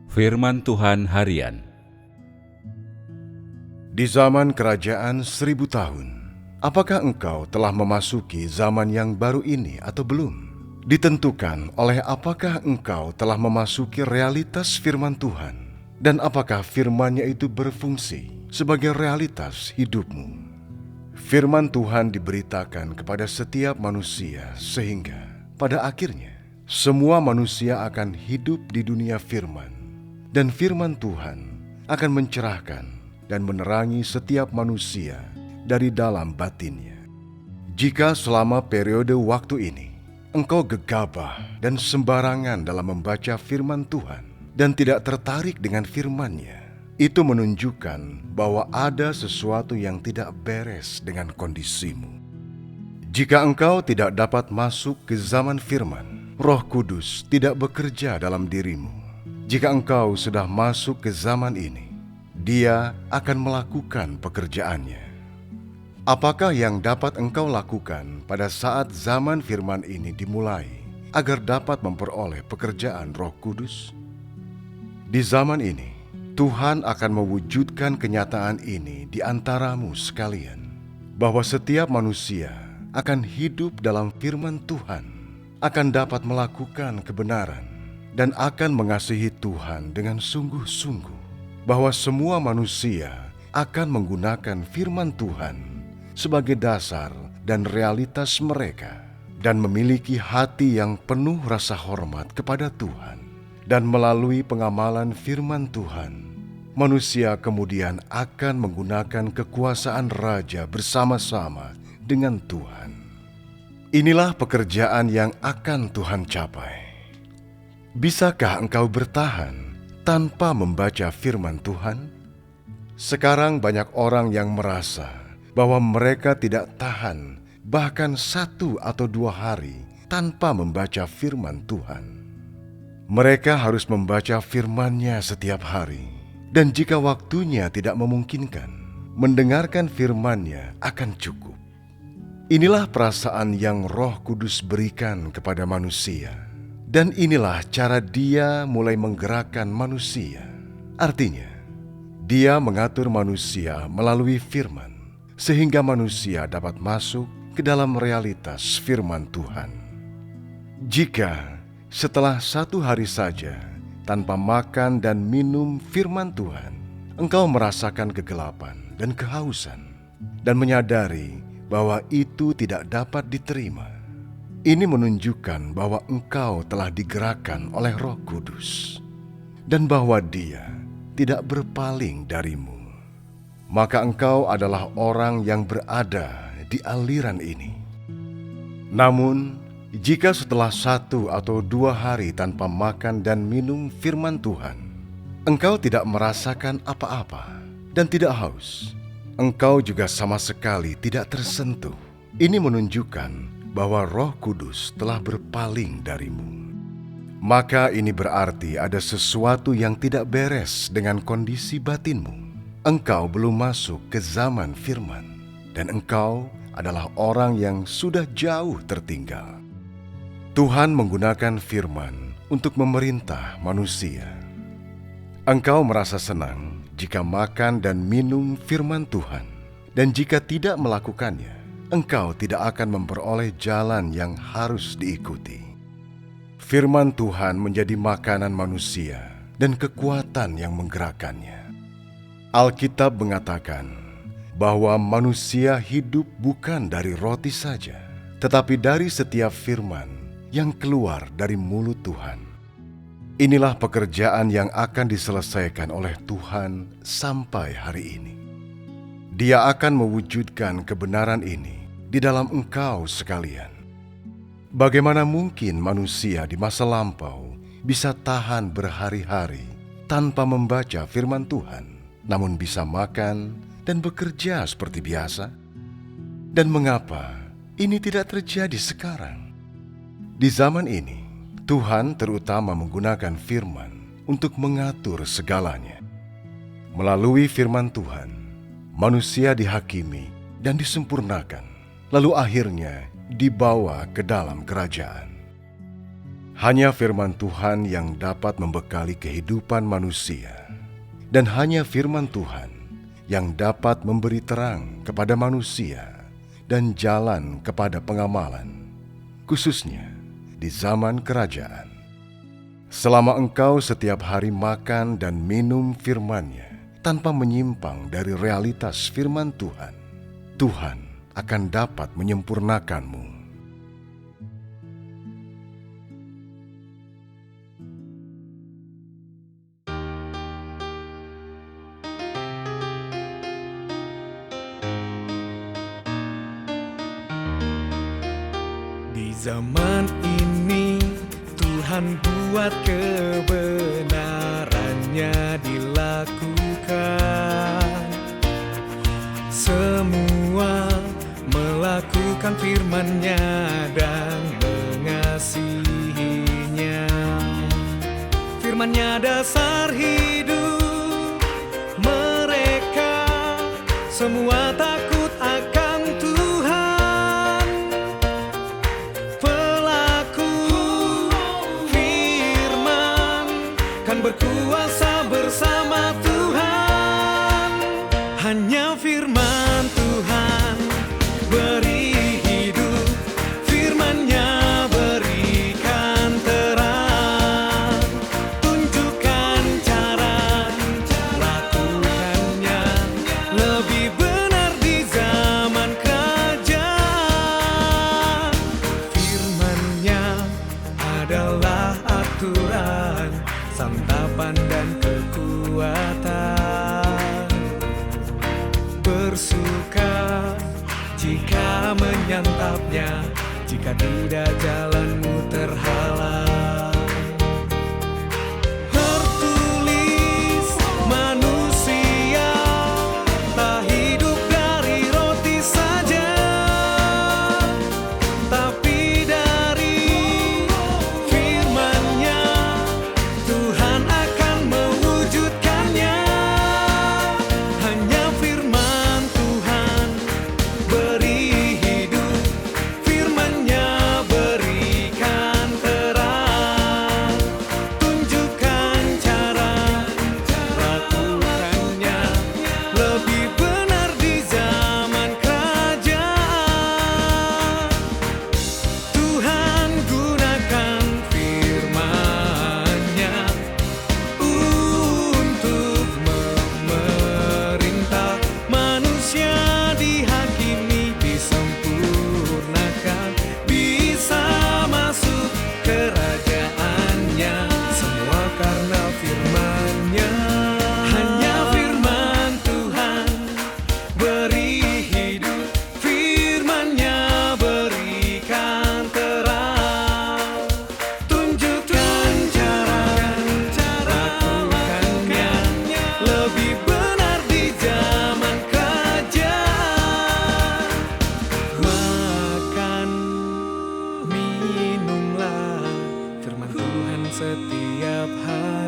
Firman Tuhan Harian. Di zaman kerajaan 1000 tahun, apakah engkau telah memasuki zaman yang baru ini atau belum? Ditentukan oleh apakah engkau telah memasuki realitas firman Tuhan, dan apakah firman-Nya itu berfungsi sebagai realitas hidupmu. Firman Tuhan diberitakan kepada setiap manusia sehingga pada akhirnya semua manusia akan hidup di dunia firman, dan firman Tuhan akan mencerahkan dan menerangi setiap manusia dari dalam batinnya. Jika selama periode waktu ini engkau gegabah dan sembarangan dalam membaca firman Tuhan dan tidak tertarik dengan firman-Nya, itu menunjukkan bahwa ada sesuatu yang tidak beres dengan kondisimu. Jika engkau tidak dapat masuk ke zaman firman, Roh Kudus tidak bekerja dalam dirimu. Jika engkau sudah masuk ke zaman ini, Dia akan melakukan pekerjaannya. Apakah yang dapat engkau lakukan pada saat zaman firman ini dimulai agar dapat memperoleh pekerjaan Roh Kudus? Di zaman ini, Tuhan akan mewujudkan kenyataan ini di antaramu sekalian, bahwa setiap manusia akan hidup dalam firman Tuhan, akan dapat melakukan kebenaran, dan akan mengasihi Tuhan dengan sungguh-sungguh, bahwa semua manusia akan menggunakan firman Tuhan sebagai dasar dan realitas mereka, dan memiliki hati yang penuh rasa hormat kepada Tuhan. Dan melalui pengamalan firman Tuhan, manusia kemudian akan menggunakan kekuasaan Raja bersama-sama dengan Tuhan. Inilah pekerjaan yang akan Tuhan capai. Bisakah engkau bertahan tanpa membaca firman Tuhan? Sekarang banyak orang yang merasa bahwa mereka tidak tahan bahkan 1 atau 2 hari tanpa membaca firman Tuhan. Mereka harus membaca firman-Nya setiap hari, dan jika waktunya tidak memungkinkan, mendengarkan firman-Nya akan cukup. Inilah perasaan yang Roh Kudus berikan kepada manusia, dan inilah cara Dia mulai menggerakkan manusia. Artinya, Dia mengatur manusia melalui firman, sehingga manusia dapat masuk ke dalam realitas firman Tuhan. Jika setelah 1 hari saja tanpa makan dan minum firman Tuhan, engkau merasakan kegelapan dan kehausan, dan menyadari bahwa itu tidak dapat diterima, ini menunjukkan bahwa engkau telah digerakkan oleh Roh Kudus, dan bahwa Dia tidak berpaling darimu. Maka engkau adalah orang yang berada di aliran ini. Namun, jika setelah 1 atau 2 hari tanpa makan dan minum firman Tuhan, engkau tidak merasakan apa-apa dan tidak haus, engkau juga sama sekali tidak tersentuh. Ini menunjukkan bahwa Roh Kudus telah berpaling darimu. Maka ini berarti ada sesuatu yang tidak beres dengan kondisi batinmu. Engkau belum masuk ke zaman firman, dan engkau adalah orang yang sudah jauh tertinggal. Tuhan menggunakan firman untuk memerintah manusia. Engkau merasa senang jika makan dan minum firman Tuhan, dan jika tidak melakukannya, engkau tidak akan memperoleh jalan yang harus diikuti. Firman Tuhan menjadi makanan manusia dan kekuatan yang menggerakkannya. Alkitab mengatakan bahwa manusia hidup bukan dari roti saja, tetapi dari setiap firman yang keluar dari mulut Tuhan. Inilah pekerjaan yang akan diselesaikan oleh Tuhan sampai hari ini. Dia akan mewujudkan kebenaran ini di dalam engkau sekalian. Bagaimana mungkin manusia di masa lampau bisa tahan berhari-hari tanpa membaca firman Tuhan, namun bisa makan dan bekerja seperti biasa? Dan mengapa ini tidak terjadi sekarang? Di zaman ini, Tuhan terutama menggunakan firman untuk mengatur segalanya. Melalui firman Tuhan, manusia dihakimi dan disempurnakan, lalu akhirnya dibawa ke dalam kerajaan. Hanya firman Tuhan yang dapat membekali kehidupan manusia, dan hanya firman Tuhan yang dapat memberi terang kepada manusia dan jalan kepada pengamalan, khususnya di zaman kerajaan. Selama engkau setiap hari makan dan minum firman-Nya tanpa menyimpang dari realitas firman Tuhan, Tuhan akan dapat menyempurnakanmu. Di zaman ini Tuhan buat kebenarannya dilakukan. Semua melakukan firman-Nya dan mengasihinya. Firman-Nya dasar hidup mereka, semua takut akan Tuhan. Pelaku firman kan berkuasa bersama Tuhan. Hanya firman Tuhan beri hidup, firman-Nya berikan terang. Tunjukkan cara lakukannya lebih benar di zaman kerajaan. Firman-Nya adalah aturan, santapan dan kekuatan. Bersuka jika menyantapnya, jika tidak jalanmu terhalang. Tertulis manusia tak hidup dari roti saja, tapi dari firman-Nya Tuhan akan mewujudkannya. Hanya firman Tuhan beri hidup, firman-Nya berikan terang. Tunjukkan cara lakukannya lebih benar di zaman kerajaan. Tuhan gunakan firman-Nya untuk memerintah manusia, dihakimi, disempurnakan, bisa masuk kerajaannya. Semua karena firman-Nya. Hanya firman Tuhan beri hidup, firman-Nya berikan terang. Tunjukkan cara lakukannya lebih benar di zaman kerajaan. Makan, minumlah firman Tuhan setiap hari.